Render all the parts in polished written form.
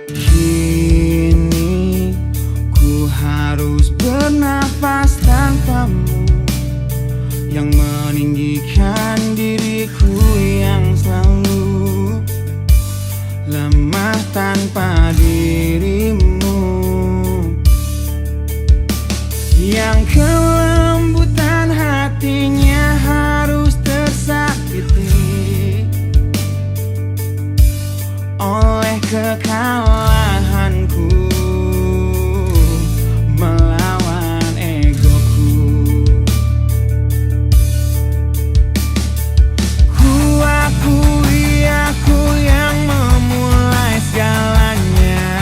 Kini ku harus bernafas tanpamu, yang meninggikan diriku yang selalu lemah tanpa dirimu, yang kelembutan hatinya harus tersakiti oleh kekalahanku melawan egoku. Ku akui aku yang memulai segalanya,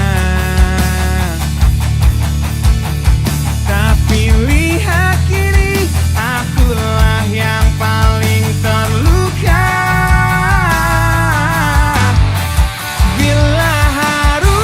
tapi lihat kini akulah yang paling terluka. Bila harus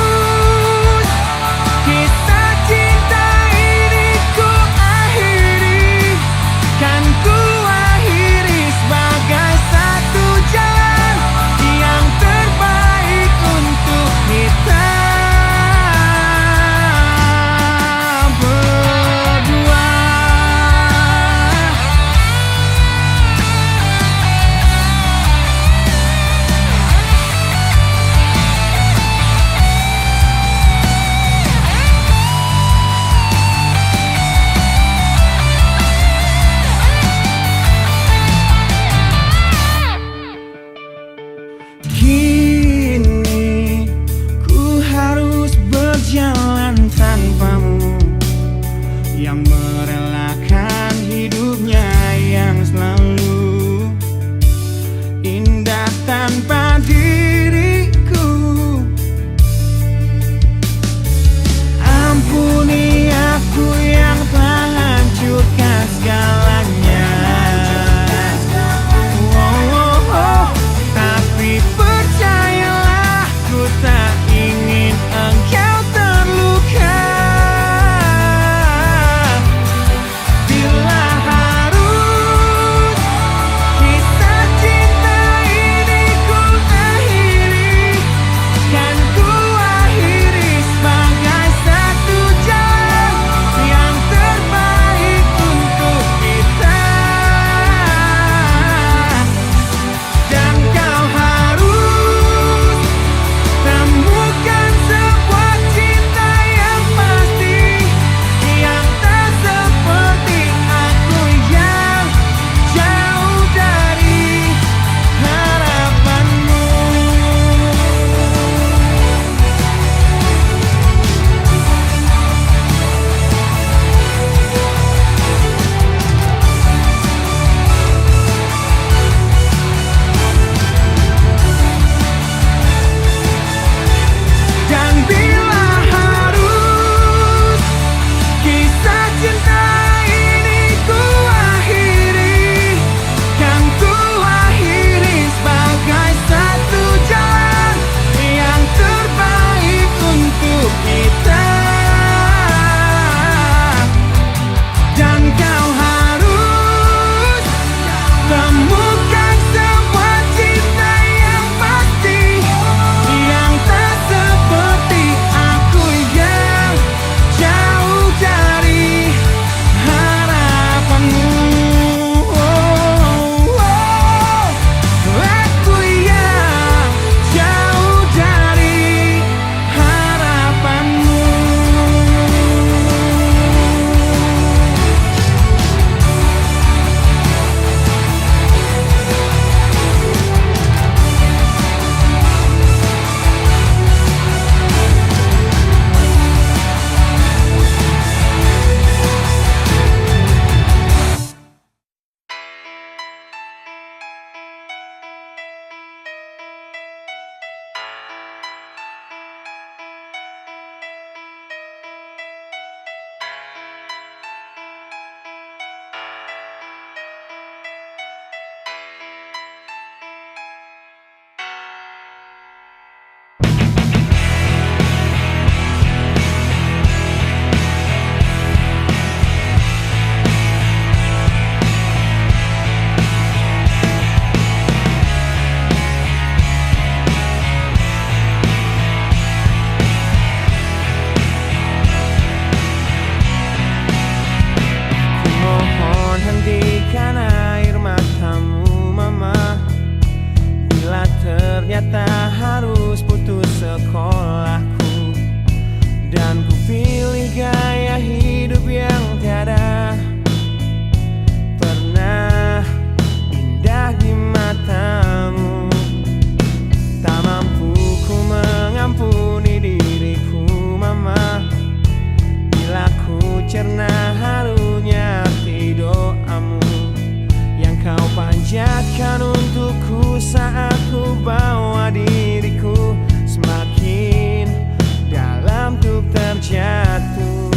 Berikan untukku saat ku bawa diriku semakin dalam untuk terjatuh.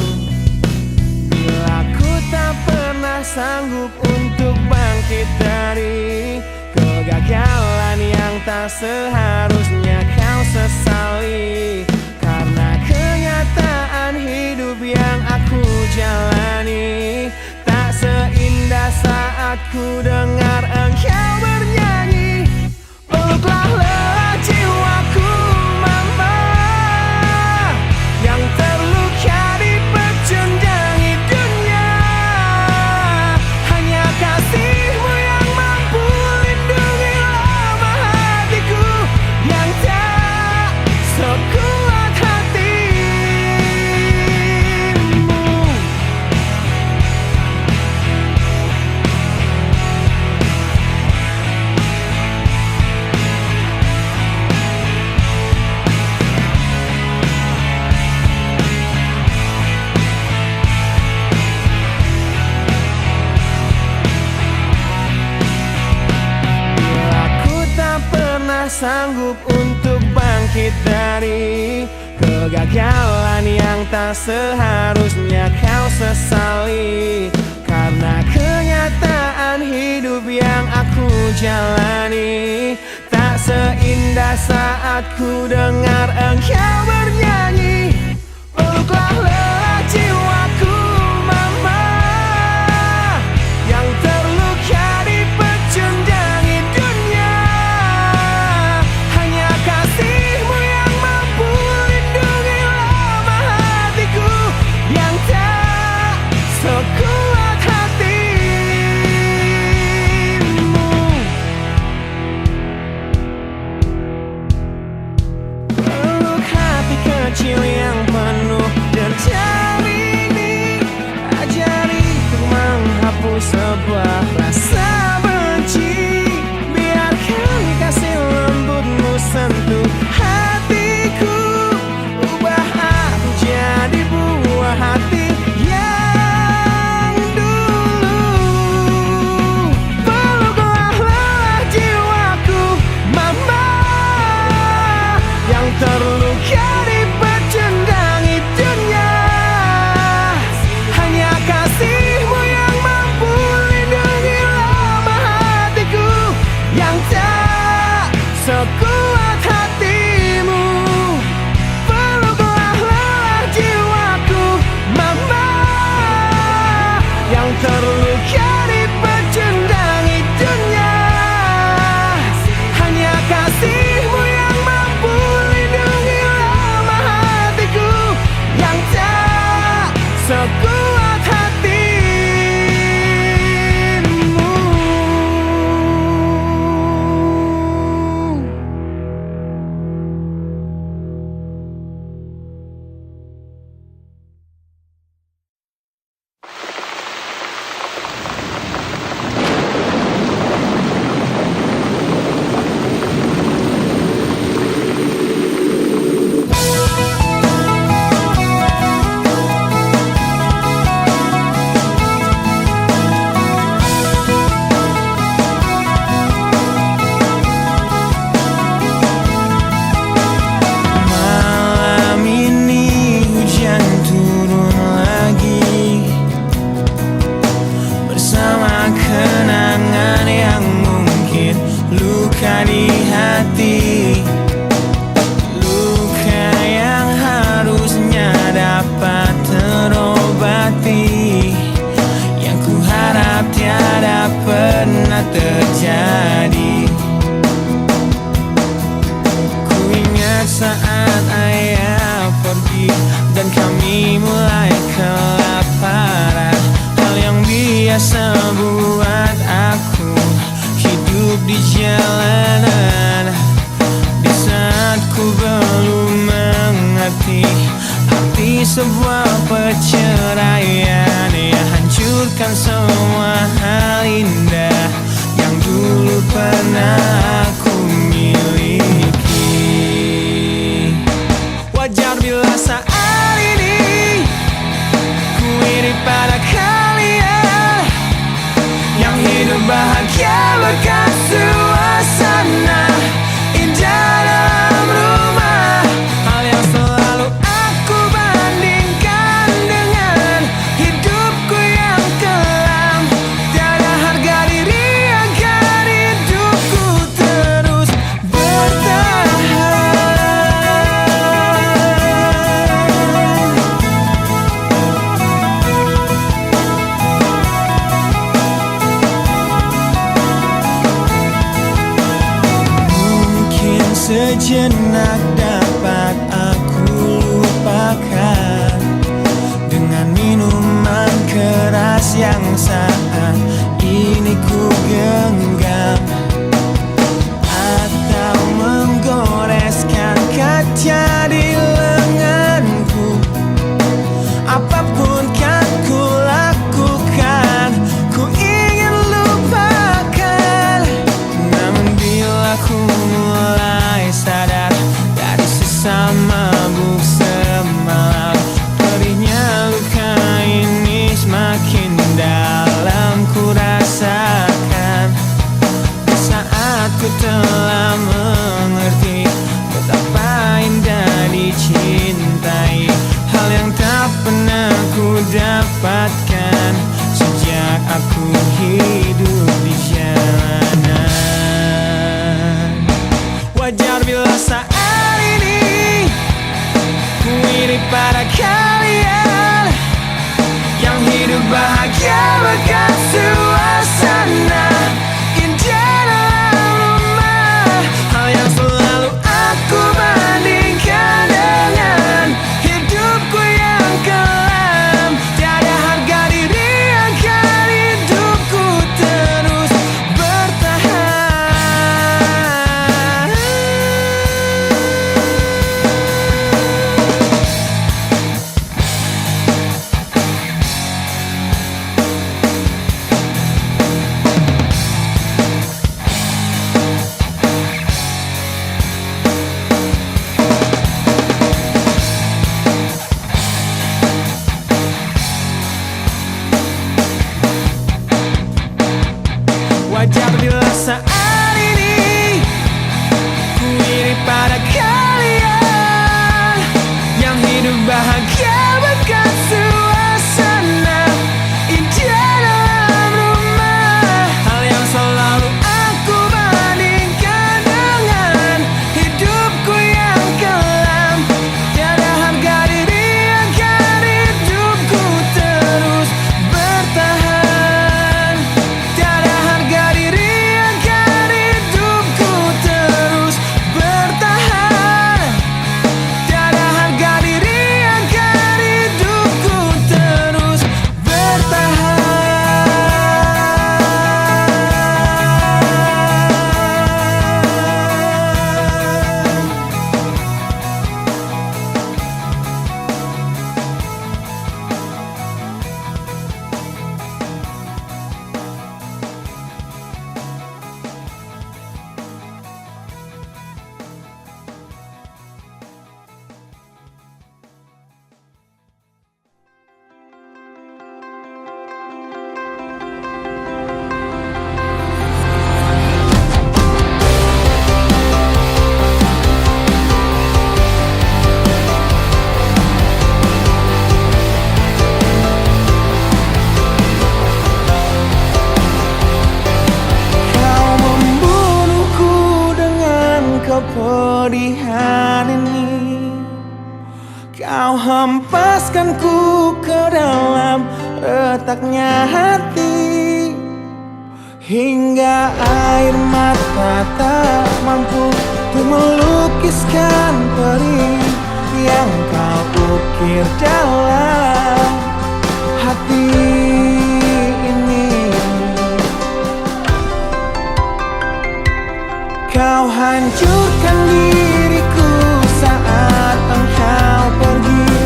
Bila ku tak pernah sanggup untuk bangkit dari kegagalan yang tak seharusnya kau sesali. Karena kenyataan hidup yang aku jalani tak seindah saat ku dengar engkau bernyanyi. Peluklah lelah jiwaku mama, yang terluka dipecundangi dunia. Hanya kasihmu yang mampu lindungi lemah hatiku yang tak sekuat hatimu. Sanggup untuk bangkit dari kegagalan yang tak seharusnya kau sesali. Karena kenyataan hidup yang aku jalani tak seindah saat ku dengar engkau bernyanyi. Peluklah lelah jiwaku mama, yang terluka dipecundangi dunia. Hanya kasihmu yang mampu lindungi lemah hatiku yang tak sekuat hatimu. Peluk hati kecil yang penuh derjal ini, ajari untuk menghapus sebuah rasa benci. Biarkan kasih lembutmu sentuh hatiku, ubah aku jadi buah hati yang dulu. Peluklah lelah jiwaku mama, yang terluka dipecundangi dunia. Hanya kasihmu yang mampu lindungi lemah hatiku yang tak sekuat hatimu. Peluklah lelah jiwaku mama, yang terluka dipecundangi dunia. Hanya kasihmu yang mampu lindungi lemah hatiku yang tak sekuat hatimu. Malam ini hujan turun lagi, bersama kenangan yang mungkin luka di hati. Luka yang harusnya dapat terobati, yang ku harap tiada pernah terjadi. Ku ingat saat ayah pergi dan kami mulai kelaparan, hal yang biasa buat aku hidup di jalanan. Di saat ku belum mengerti arti sebuah perceraian yang hancurkan semua hal indah yang dulu pernah aku miliki. Wajar bila saat ini ku iri pada kalian yang hidup bahagia berkasih. sejenak dapat aku lupakan dengan minuman keras yang saat ini ku genggam, atau menggoreskan kaca di lenganku. Apapun kan ku lakukan, ku ingin lupakan. Namun bila ku mulai sadar dari sisa mabuk semalam, perihnya luka ini semakin dalam ku rasakan. Saat ku telah mengerti betapa indah dicintai, hal yang tak pernah ku dapatkan sejak aku hidup di jalanan. Wajar bila saat ini ku iri pada kalian yang hidup bahagia bahkan suasana indah dalam rumah. Hal yang selalu aku bandingkan dengan hidupku yang kelam. Tiada harga diri agar hidupku terus bertahan. Wajar bila saat ini ku iri pada kalian yang hidup bahagia bahkan suasana indah dalam rumah. Hal yang selalu aku bandingkan dengan hidupku yang kelam. Tiada harga diri agar hidupku terus bertahan. Tiada harga diri agar hidupku terus bertahan. Tiada harga diri agar hidupku terus bertahan. Kau membunuhku dengan kepedihan ini. Kau hempaskanku ke dalam retaknya hati, hingga air mata tak mampu untuk melukiskan perih yang kau ukir dalam hati ini. Kau hancurkan diriku saat engkau pergi.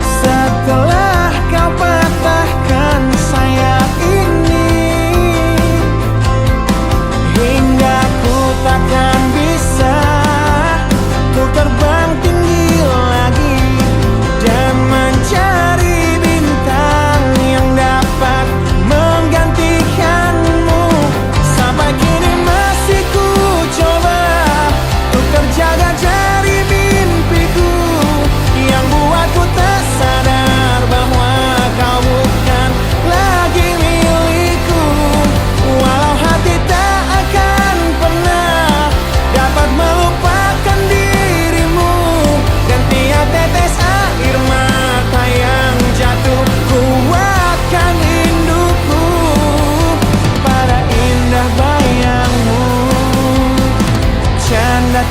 Setelah kau patahkan sayap ini, hingga ku takkan bisa ku terbang tinggi lagi dan mencari bintang yang dapat menggantikanmu. Sampai kini masih ku coba untuk terjaga dari mimpiku yang buatku tak sadar bahwa kau bukan lagi milikku. Walau hati tak akan pernah dapat melupakan dirimu, dan tiap tetes air mata yang jatuh kuatkan rinduku pada indah bayangmu. Canda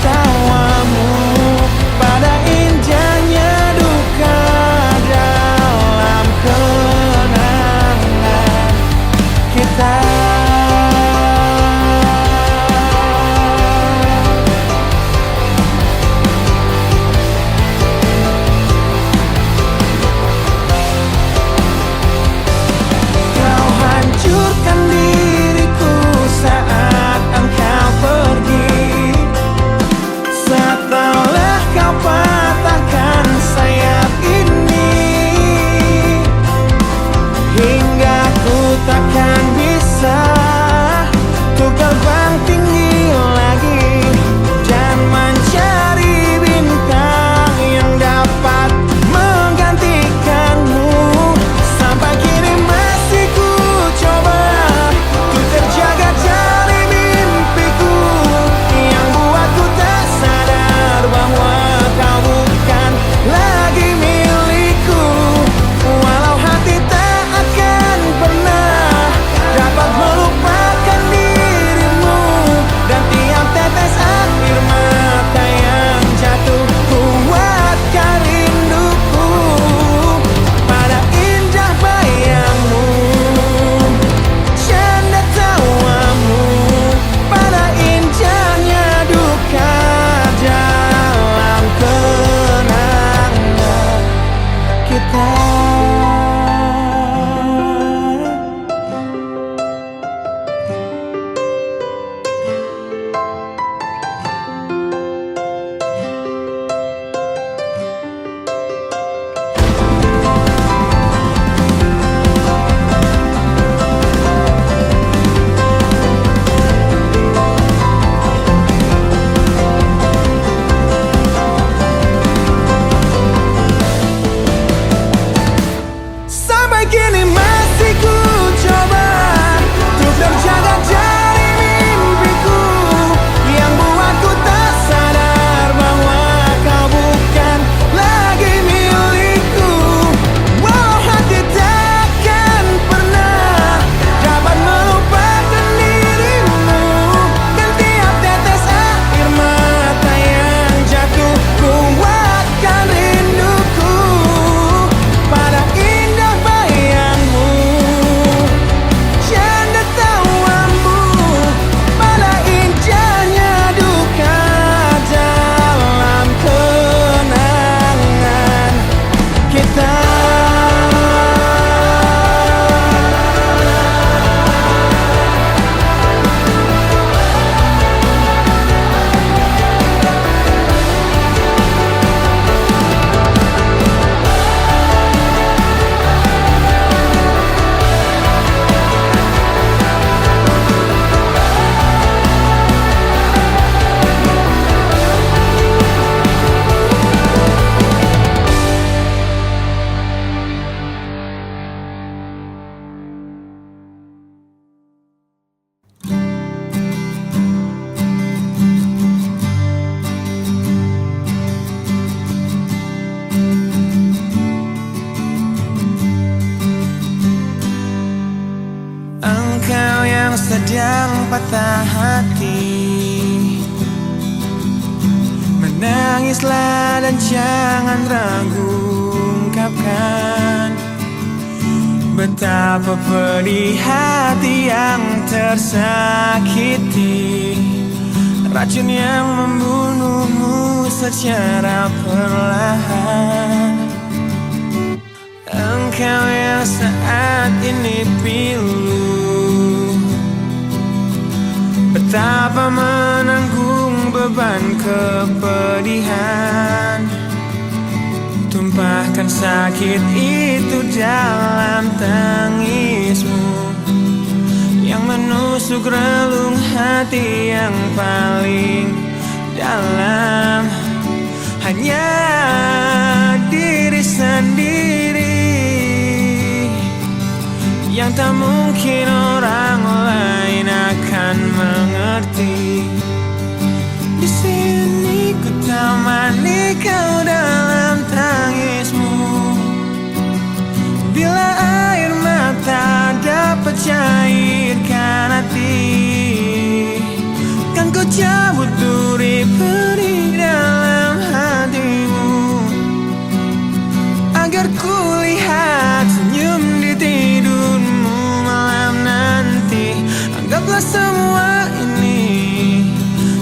sedang patah hati, menangislah dan jangan ragu ungkapkan betapa pedih hati yang tersakiti, racun yang membunuhmu secara perlahan. Engkau yang saat ini pilu, betapa menanggung beban kepedihan, tumpahkan sakit itu dalam tangismu yang menusuk relung hati yang paling dalam. Hanya diri sendiri yang tak mungkin orang lain akan mengerti. Di sini ku temani kau dalam tangismu, bila air mata dapat cairkan hati, kan ku cabut duri perih dalam hatimu, agar ku lihat senyum di tidurmu malam nanti. Anggaplah semua ini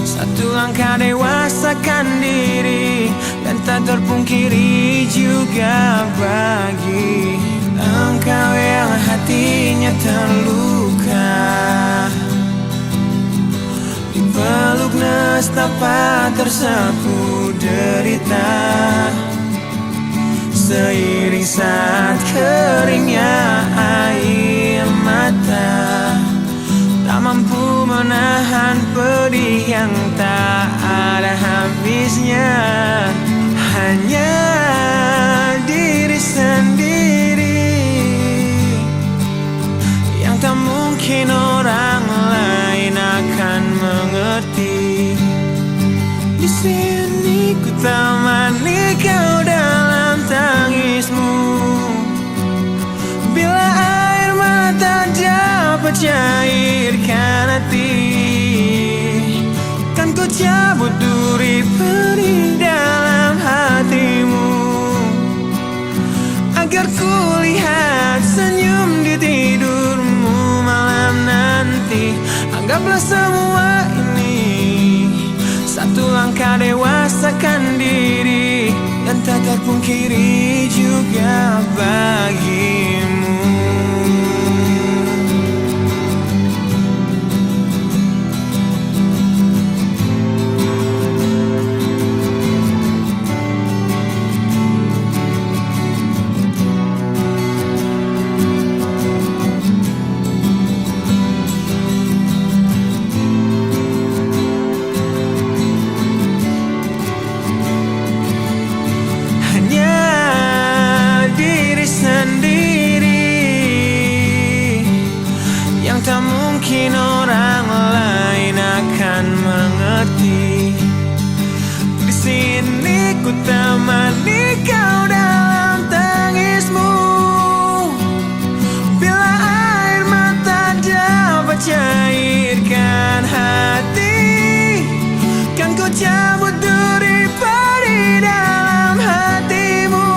satu langkah dewasakan diri, dan tak terpungkiri juga bagi engkau yang hatinya terluka, dipeluk nestapa tersapu derita, seiring saat keringnya air mata, tak mampu menahan pedih yang tak ada habisnya. Hanya diri sendiri yang tak mungkin orang lain akan mengerti. Di sini ku temani kau dalam tangismu, bila air mata dapat cairkan hati, kan ku cabut duri perih dalam hatimu, agar ku lihat senyum di tidurmu malam nanti. Anggaplah semua ini satu langkah dewasakan diri, dan tak terpungkiri juga bagimu. Tak mungkin orang lain akan mengerti. Di sini ku temani kau dalam tangismu, bila air mata dapat cairkan hati, kan ku cabut duri perih dalam hatimu,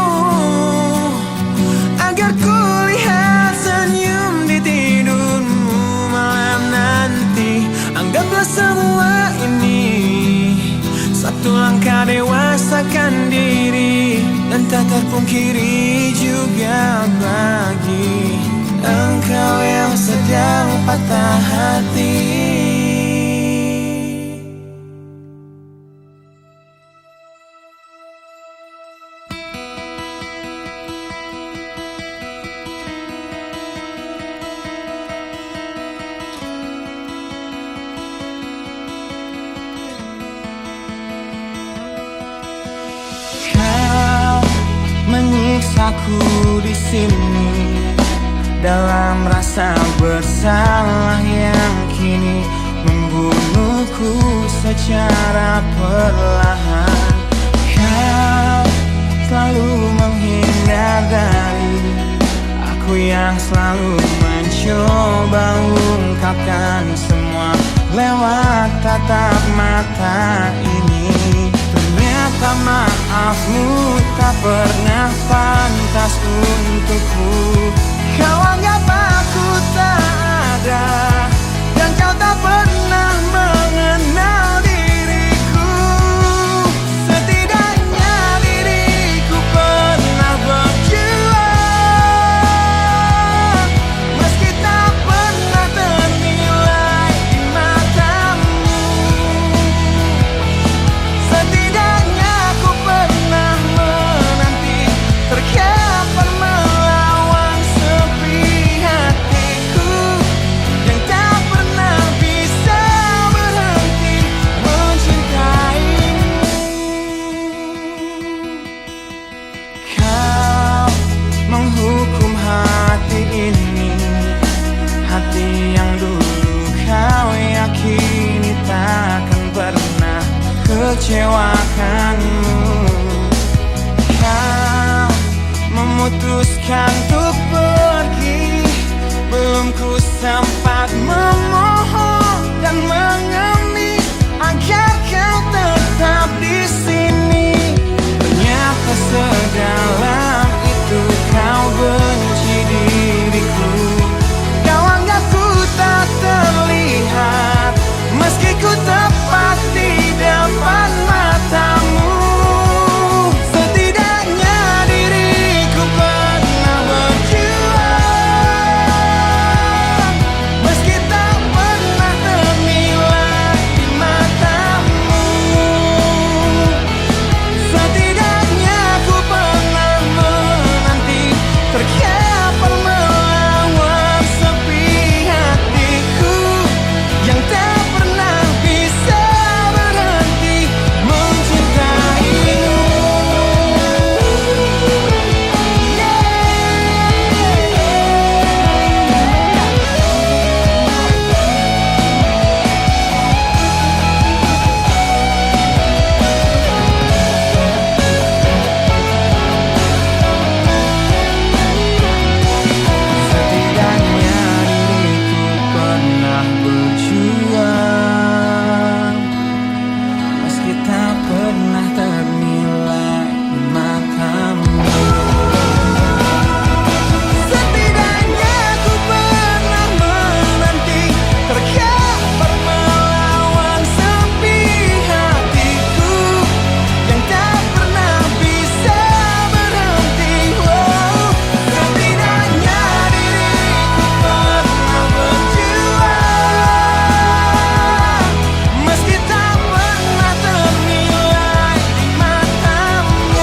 agar ku lihat senyum di tidurmu malam nanti. Anggaplah semua ini satu langkah dewasakan diri, dan tak terpungkiri juga bagi engkau yang sedang patah hati. Menyiksaku di sini dalam rasa bersalah yang kini membunuhku secara perlahan. Kau selalu menghindar dari aku yang selalu mencoba ungkapkan maafmu tak pernah pantas untukku. Kau anggap aku tak ada, dan kau tak pernah mengenal diriku. Setidaknya diriku pernah berjuang, meski tak pernah ternilai di matamu. Setidaknya aku pernah menanti, terkapan melawan sepi hatiku yang tak pernah bisa berhenti mencintaimu. Kau menghukum hati ini, hati yang dulu kau yakini takkan pernah kecewakanmu. Kau memutuskan untuk pergi, belum ku sempat memohon dan mengemis agar kau tetap di sini. Ternyata sedalam itu kau benci diriku. Kau anggap ku tak terlihat, meski ku tepat di depan matamu. Setidaknya diriku pernah berjuang, meski tak pernah ternilai di matamu. Setidaknya ku pernah menanti, terkapan melawan sepi hatiku yang tak pernah bisa berhenti mencintaimu. Setidaknya diriku pernah berjuang, meski tak pernah ternilai di matamu. Setidaknya ku pernah menanti, terkapan melawan sepi hatiku yang tak pernah bisa berhenti. Setidaknya diriku pernah berjuang, meski tak pernah ternilai di matamu.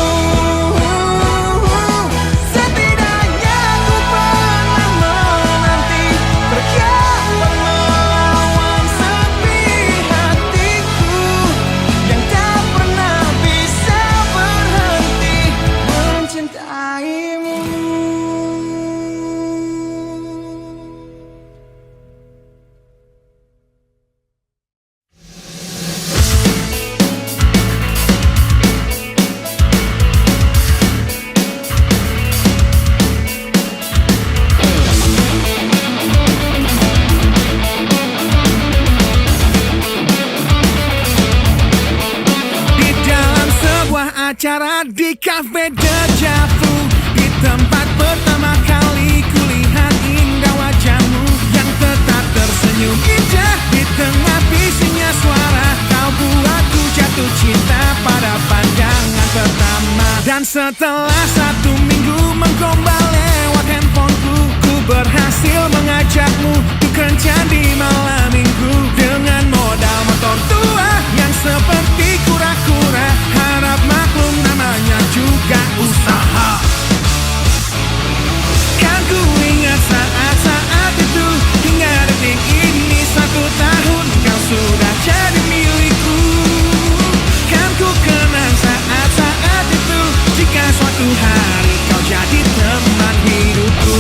Setidaknya ku pernah menanti, terkapan melawan sepi hatiku yang tak pernah bisa berhenti mencintaimu. Di dalam sebuah acara di Cafe Deja Vu, di tempat pertama kali kulihat indah wajahmu yang tetap tersenyum indah di tengah bisiknya suara. Kau buatku jatuh cinta pada pandangan pertama. Dan setelah 1 minggu menggombal lewat handphoneku, ku berhasil mengajakmu untuk kencan di malam minggu dengan modal motor tua yang seperti kura-kura. Harap maklum, namanya juga usaha. Kan ku ingat saat-saat itu, hingga detik ini 1 tahun kau sudah jadi milikku. Kan ku kenang saat-saat itu, jika suatu hari kau jadi teman hidupku.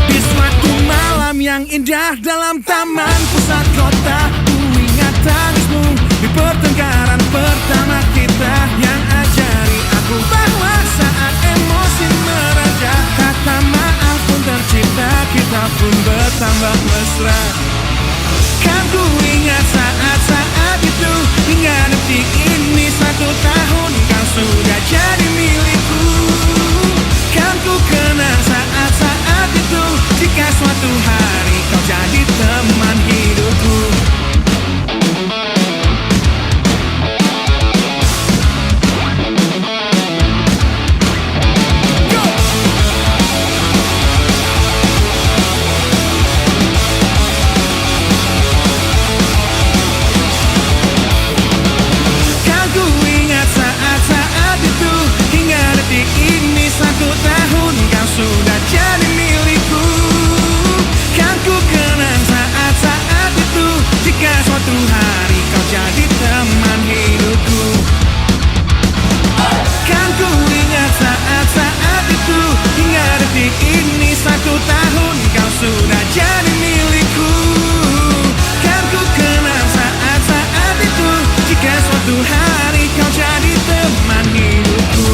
Di suatu malam yang indah dalam taman pusat kota, ku ingat tangismu di pertengkaran pertama kita yang ajari aku bahwa saat emosi mereda, kata maaf pun tercipta. Kita rasa pun bertambah mesra. Kan ku ingat saat-saat itu, hingga detik ini 1 tahun kau sudah jadi milikku. Kan ku kenang saat-saat itu, jika suatu hari kau jadi teman hidupku. Sudah jadi milikku. Kan ku kenang saat-saat itu, jika suatu hari kau jadi teman hidupku. Kan ku ingat saat-saat itu, hingga detik ini 1 tahun kau sudah jadi milikku. Kan ku kenang saat-saat itu, jika suatu hari kau jadi teman hidupku.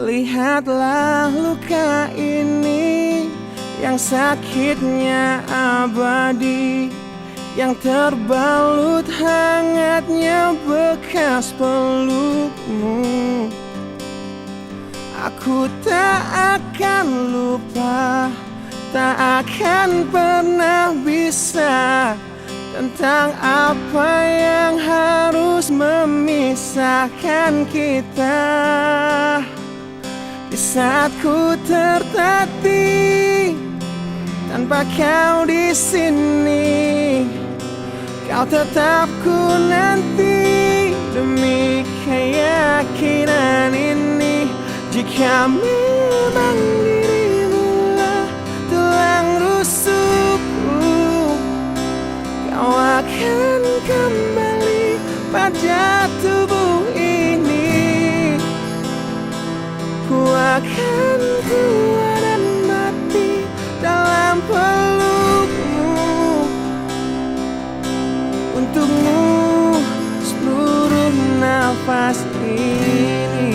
Lihatlah luka ini, yang sakitnya abadi, yang terbalut hangatnya bekas pelukmu. Aku tak akan lupa, tak akan pernah bisa, tentang apa yang harus memisahkan kita. Di saat ku tertatih tanpa kau di sini, kau tetap ku nanti demi keyakinan ini. Jika memang dirimu lah tulang rusukku, kau akan kembali pada tubuh ini. Ku akan kuat dan mati dalam pelukmu, untukmu seluruh nafas ini.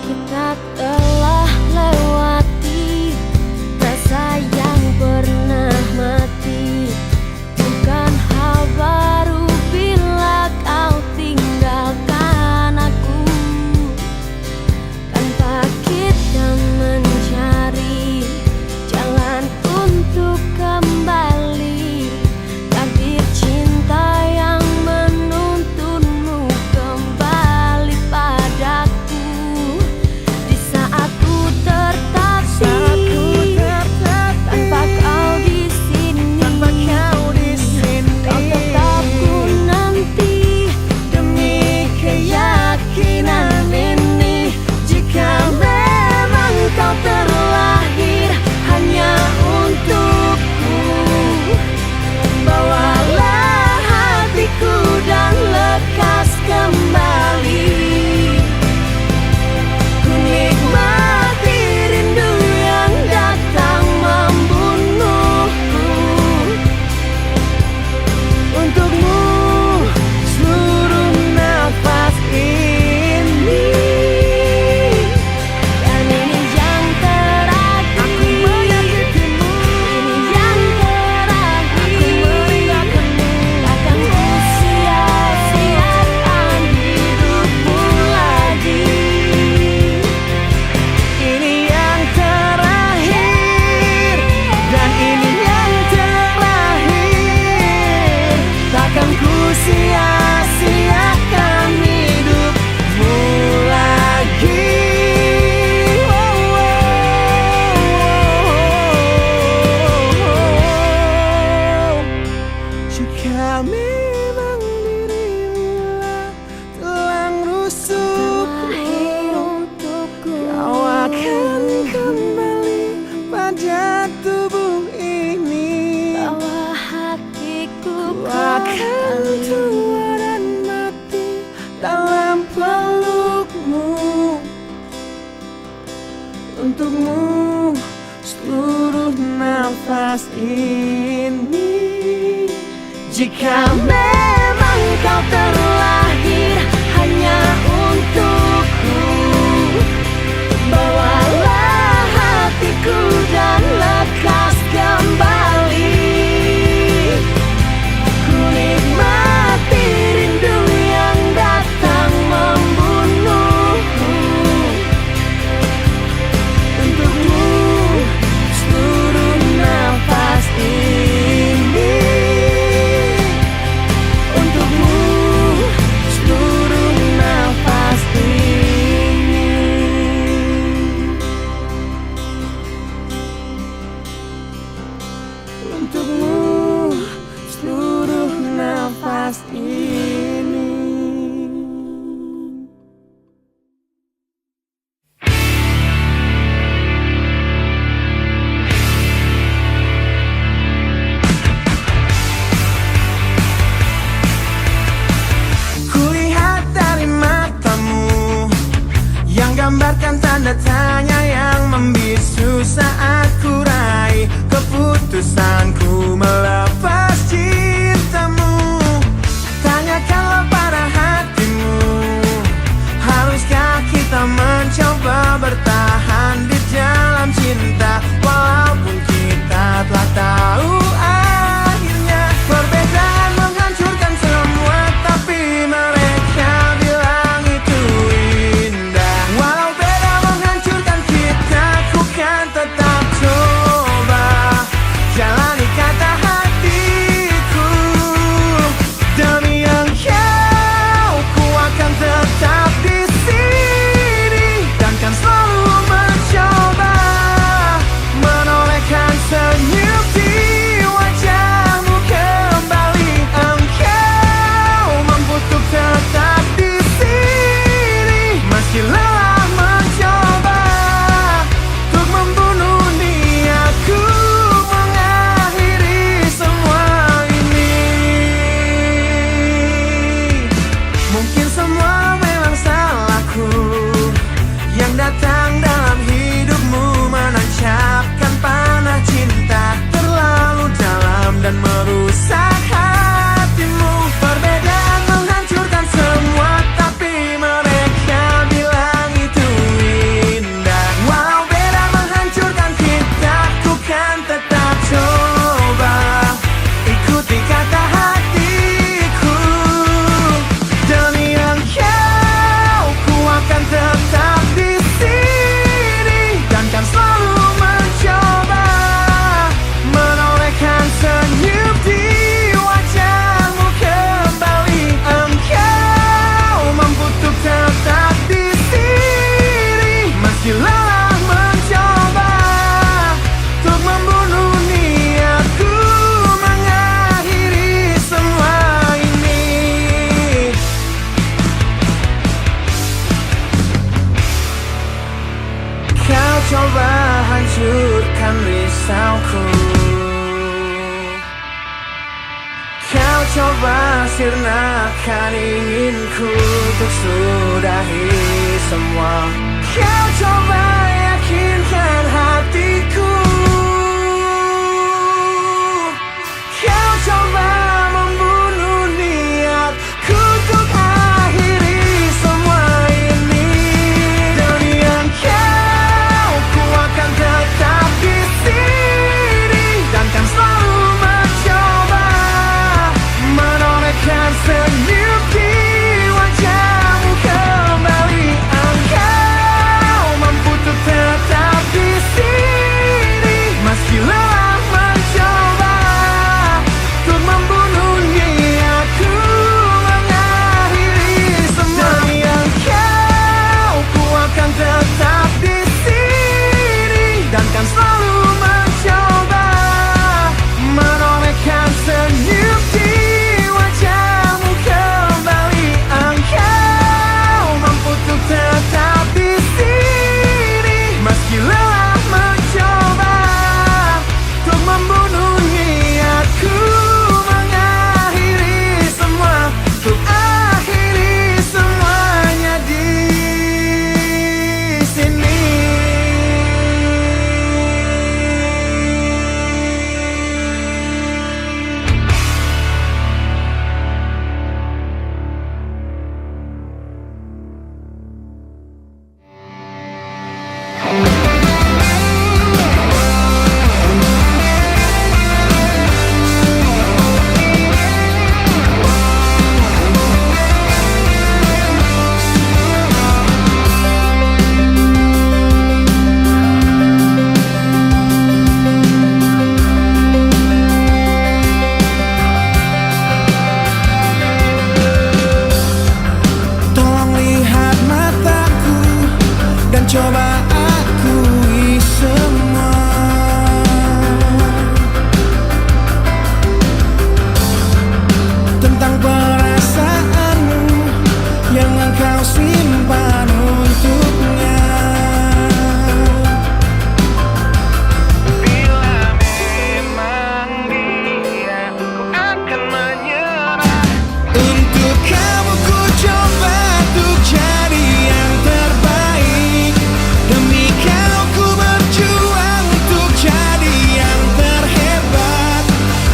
Kita telah lewati rasa yang pernah mati. Bukan hal baru bila kau tinggalkan. dalam pelukmu. Untukmu seluruh nafas ini. Jika Memang kau terlahir hanya untukku, bawalah hatiku dan lekas kembali. Ku nikmati rindu yang datang membunuhku. Untukmu seluruh nafas ini. Untukmu seluruh nafas ini. Untukmu seluruh nafas ini. Kulihat dari matamu yang gambarkan tanda tanya yang membisu saat ku raih keputusanku melepas cintamu. Tanyakanlah pada hatimu, haruskah kita mencoba bertahan di dalam cinta walaupun kita telah tahu akhirnya. Perbedaan menghancurkan semua, tapi mereka bilang itu indah. Walau beda menghancurkan kita, ku kan tetap coba jalani kata hatiku. Demi engkau, ku akan tetap di sini dan kan selalu mencoba menolehkan senyum di wajahmu kembali. Engkau mampu untuk tetap di sini meski lelah mencoba untuk membunuh niatku mengakhiri semua ini. Mungkin semua memang salahku yang datang dalam hidupmu menancapkan panah cinta terlalu dalam dan merusak hatimu. Perbedaan menghancurkan semua, tapi mereka bilang itu indah. Walau beda menghancurkan kita, ku kan tetap coba ikuti kata hatiku. Demi engkau, ku akan tetap di sini dan kan selalu mencoba menolehkan senyum di wajahmu kembali. Engkau mampu untuk tetap di sini meski lelah mencoba untuk membunuh niatku mengakhiri semua ini. Kau coba hancurkan risauku, kau coba sirnakan inginku untuk sudahi semua. Kau coba yakinkan hatiku, kau coba membunuh niatku untuk akhiri semua ini. Demi engkau, ku akan tetap di sini dan kan selalu mencoba menolehkan senyum di wajahmu kembali. Engkau mampu untuk Coba akui semua. Tentang perasaanmu yang engkau simpan untuknya. Bila memang dia, ku akan menyerah. Untuk kamu ku coba untuk jadi yang terbaik. Demi kau ku berjuang untuk jadi yang terhebat.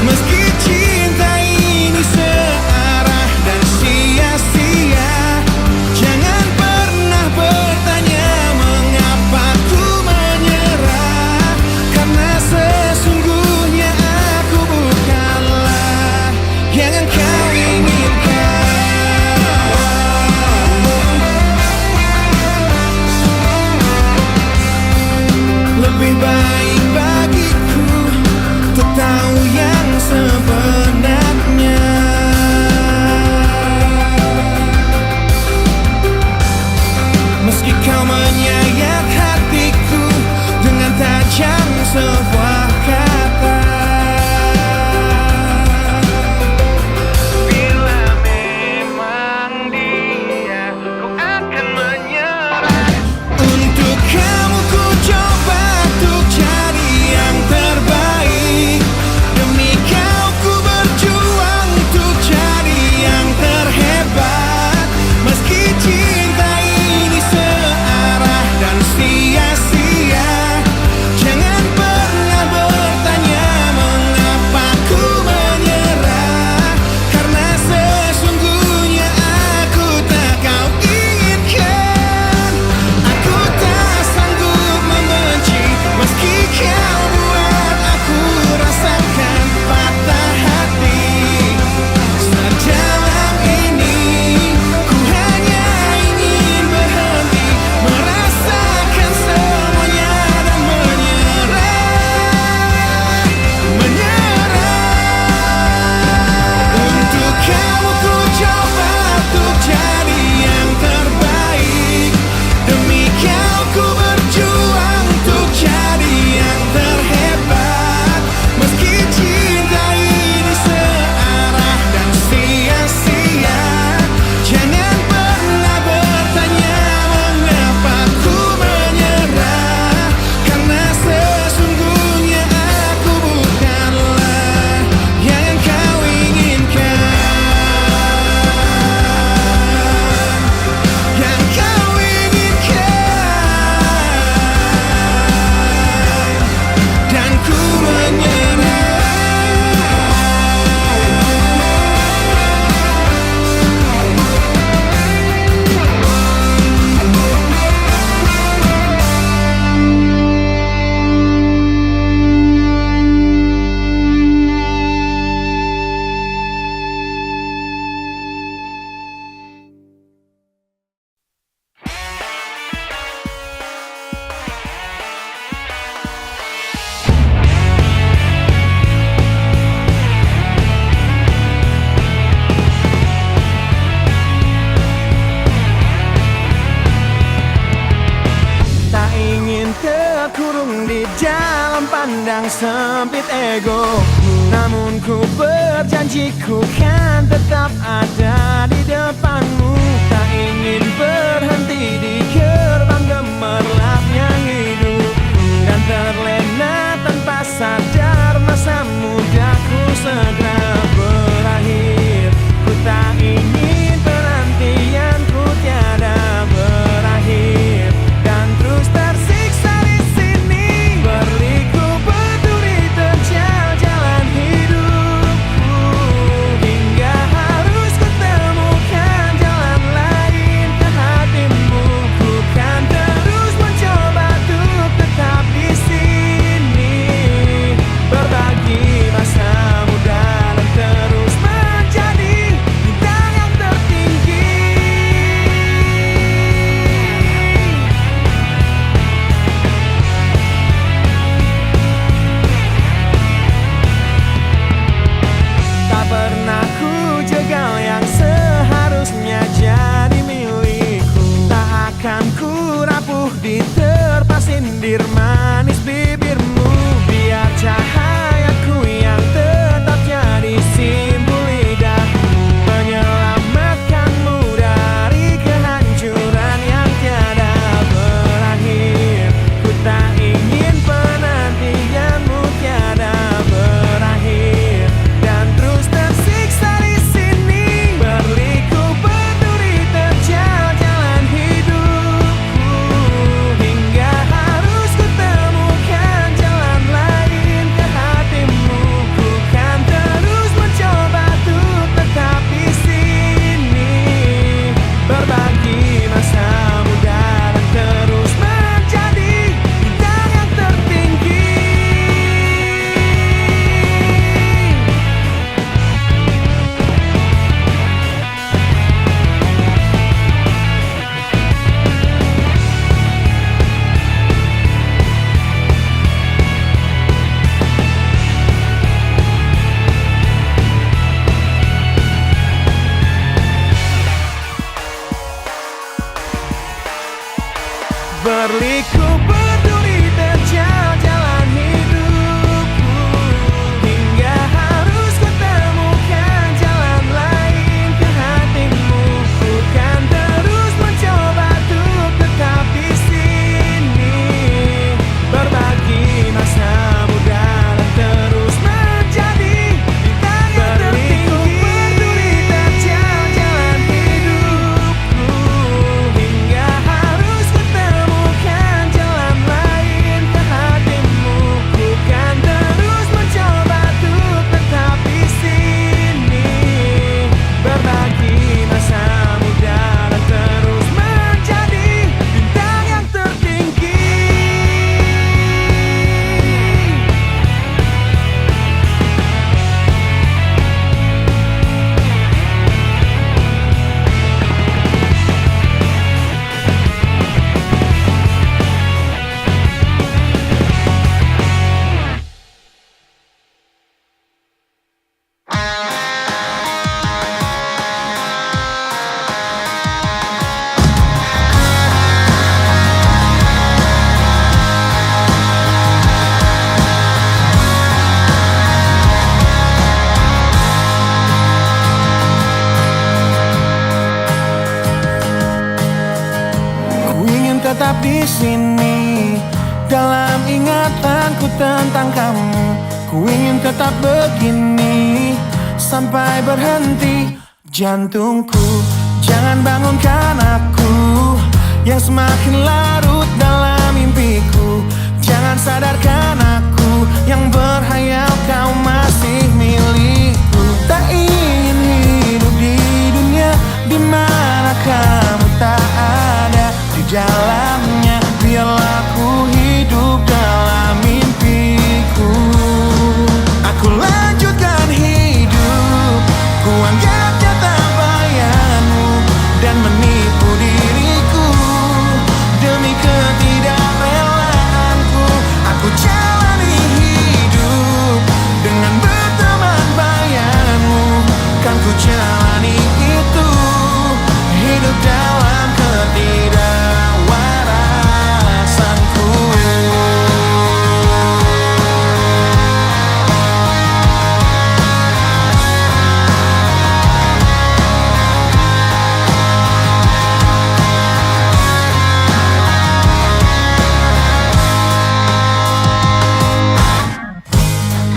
Meski cinta ini searah dan sia-sia, jangan pernah bertanya mengapa ku menyerah. Karena sesungguhnya aku bukanlah yang engkau inginkan. Lebih baik bagiku untuk tahu yang sebenarnya. Meski kau menyayat hatiku dengan tajam sebuah kata. Bila memang dia, ku akan menyerah. Untuk kamu ku coba untuk jadi yang terbaik. Demi kau ku berjuang untuk jadi yang terhebat. Meski cinta ini searah dan sia-sia, jangan pernah bertanya mengapa ku menyerah. Karena sesungguhnya aku tak kau inginkan. Aku tak sanggup membenci, meski kau buat aku rasakan patah hati. Sedalam ini ku hanya ingin berhenti merasakan semuanya dan menyerah. Untuk kamu ku coba untuk jadi yang terbaik. Demi kau ku berjuang untuk jadi yang terhebat. Meski cinta ini searah dan sia-sia, jangan pernah bertanya mengapa ku menyerah. Karena sesungguhnya aku bukanlah yang kau inginkan. Yang kau inginkan. Dan ku menyerah. Tak ingin terkurung di dalam pandang sempit ego. Namun ku berjanji ku kan tetap ada di depanmu. Tak ingin berhenti di gerbang gemerlapnya hidup, dan terlena tanpa sadar masa mudaku segera berakhir. Ku tak ingin penantianku tiada berakhir, dan terus tersiksa di sini berliku berduri terjal jalan hidupku. Hingga harus ku temukan jalan lain. Berliku berduri terjal jalan hidupku, hingga harus ku temukan jalan lain ke hatimu. Ku kan terus mencoba untuk tetap di sini, berbagi masa muda dan terus menjadi bintang yang tertinggi. Berduri terjal jalan hidupku, hingga harus ku temukan jalan lain ke hatimu. Ku kan terus mencoba untuk tetap di sini, berbagi masa muda dan terus menjadi bintang yang tertinggi. Ku ingin tetap di sini dalam ingatanku tentang kamu. Ku ingin tetap begini sampai berhenti jantungku. Jangan bangunkan aku yang semakin larut dalam mimpiku. Jangan sadarkan aku yang berhayal kau masih milikku. Tak ingin hidup di dunia di mana kamu tak ada di dalamnya. Biarlah ku hidup dalam mimpiku. Aku lanjutkan hidup, ku anggap nyata bayanmu dan menipu diriku demi ketidakrelaanku. Aku jalani hidup dengan berteman bayanmu. Kan ku jalani itu, hidup dalam ketidakwarasanku.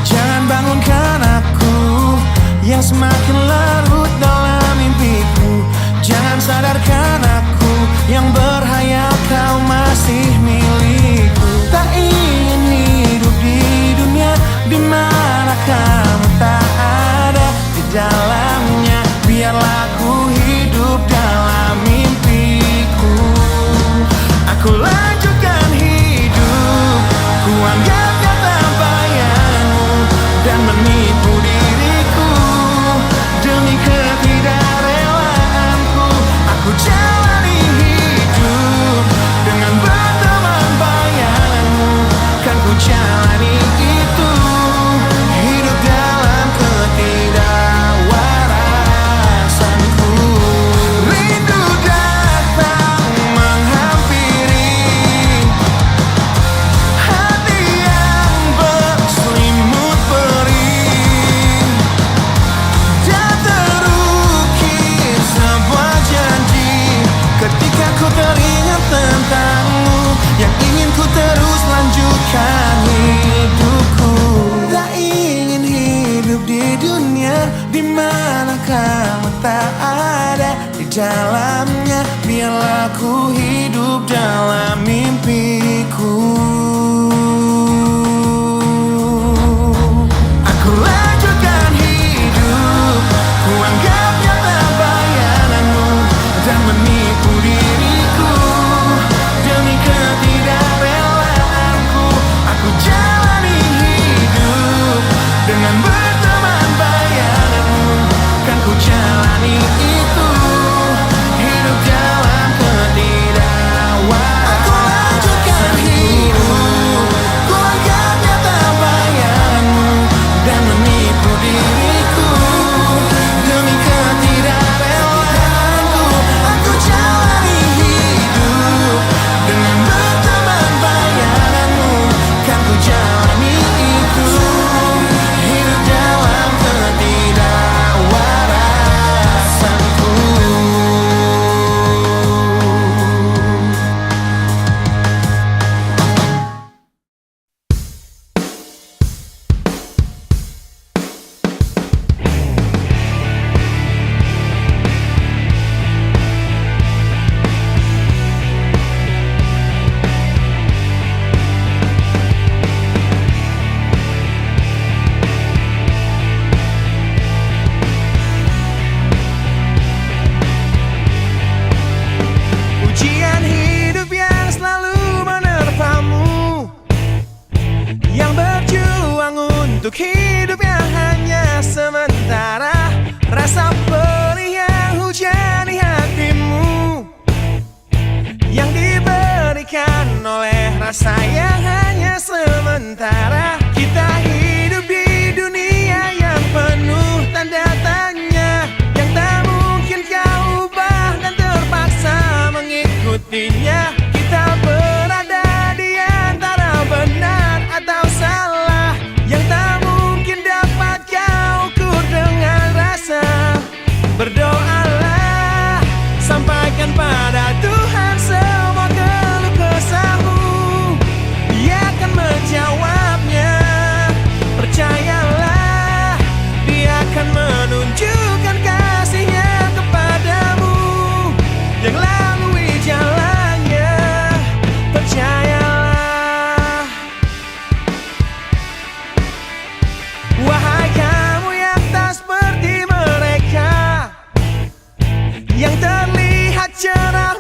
Jangan bangunkan aku yang semakin larut dalam mimpiku. Jangan sadarkan aku yang berhayal kau masih milikku. Tak ingin hidup di dunia di mana kamu tak ada di dalamnya. Biarlah ku hidup dalam mimpiku. Aku lanjutkan hidup, ku anggap nyata bayanmu dan menipu diriku demi ketidakrelaanku. Aku jalani hidup dengan berteman bayanmu. Kan ku jalani itu, hidup dalam ketidakwarasanku. Rindu datang menghampiri hati yang berselimut perih, dan terukir sebuah janji ketika ku teringat tentangmu, yang ingin ku terus lanjutkan hidupku. Tak ingin hidup di dunia di mana kamu tak ada di dalamnya. Biarlah ku hidup dalam mimpiku. Aku lanjutkan hidup, ku anggap nyata bayanganmu dan menipu diriku demi ketidakrelaanku. Aku jalani hidup dengan berteman bayanganmu. Kan ku jalani itu, hidup dalam ketidakwarasanku. rasa yang hanya sementara. Kita hidup di dunia yang penuh tanda tanya, yang tak mungkin kau ubah dan terpaksa mengikutinya. Kita berada di antara benar atau salah, yang tak mungkin dapat kau ukur dengan rasa. Berdoalah, sampaikan pada Tuhan semua keluh kesahmu, Dia akan menjawabnya. Percayalah, Dia akan menunjukkan kasih-Nya kepadamu, yang lalui jalannya. Percayalah. Wahai kamu yang tak seperti mereka, yang terlihat cerah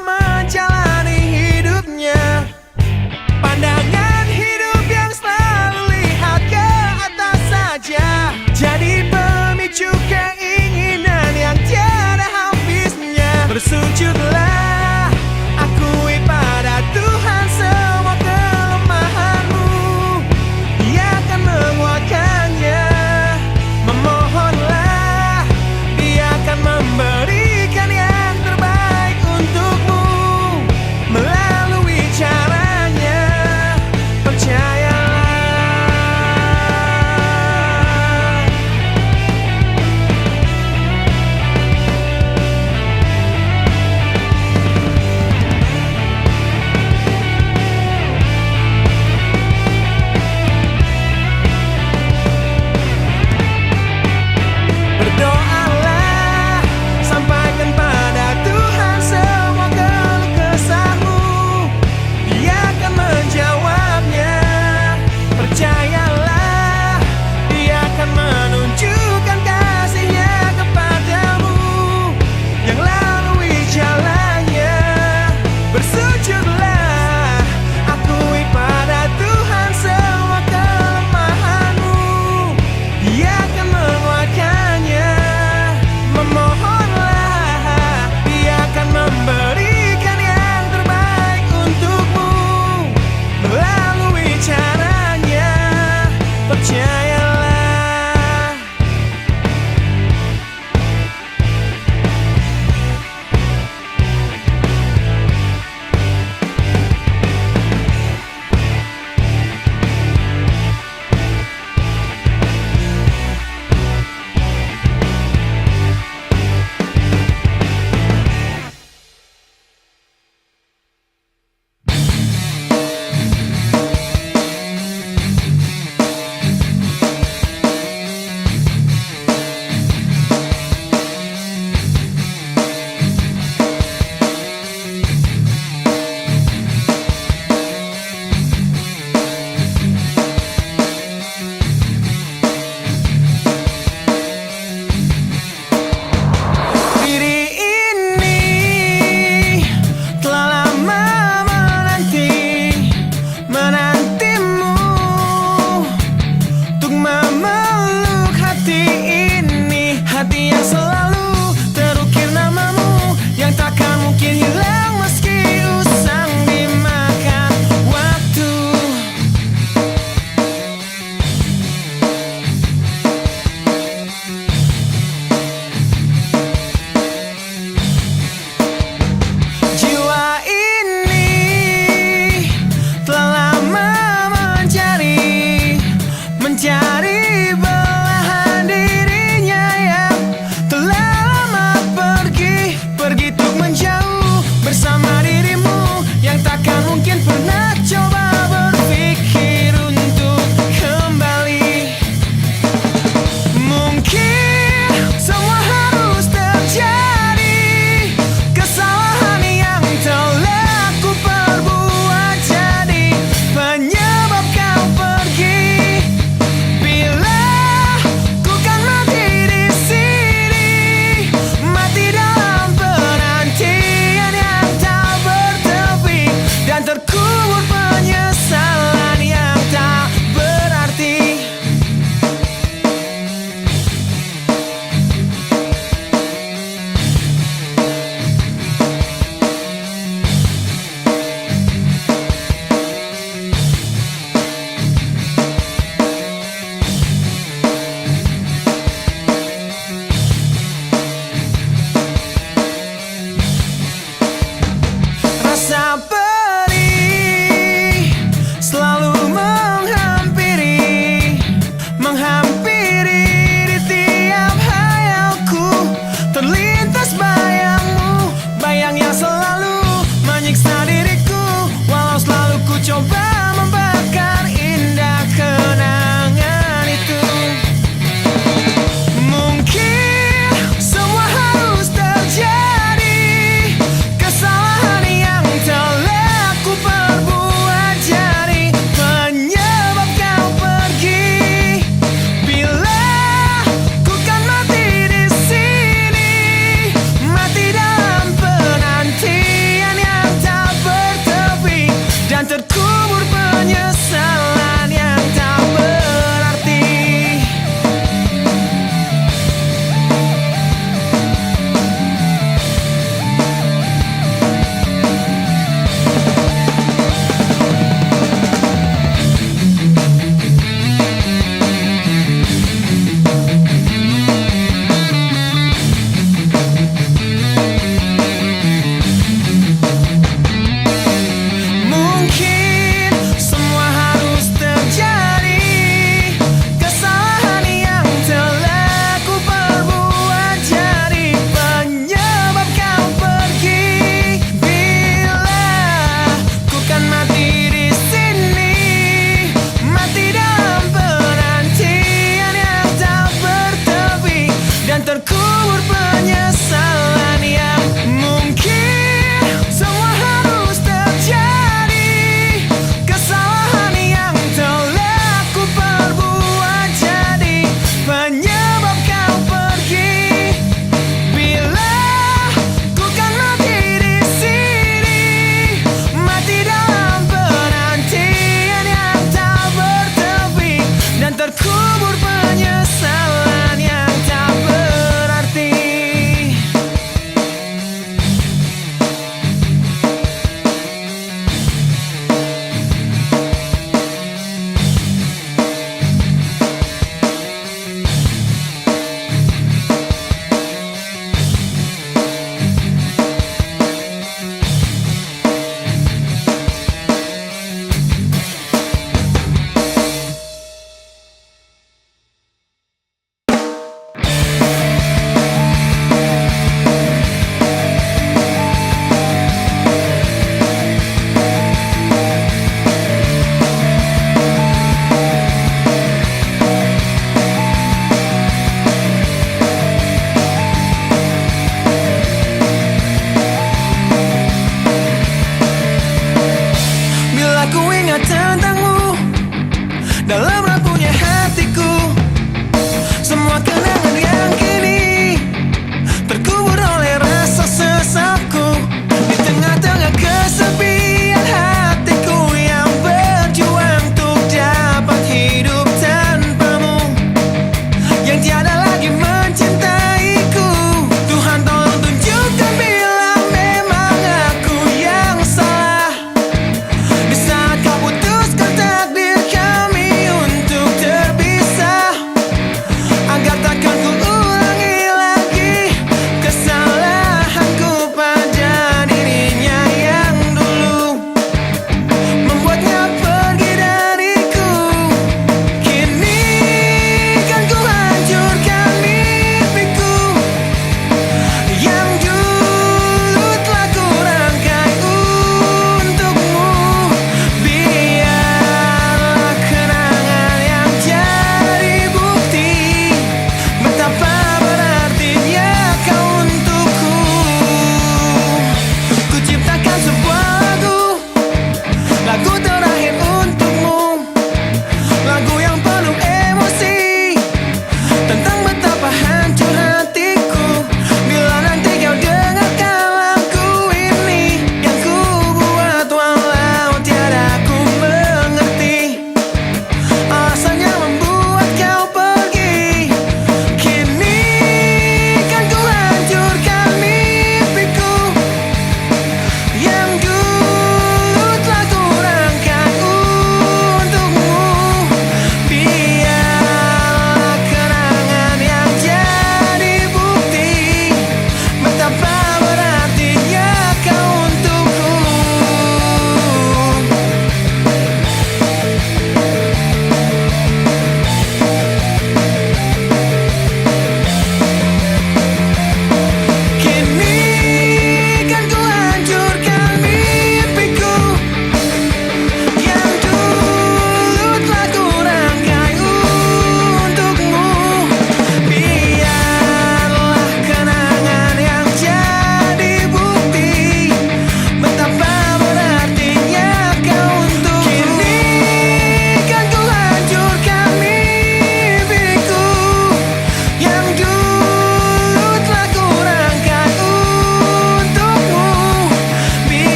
coba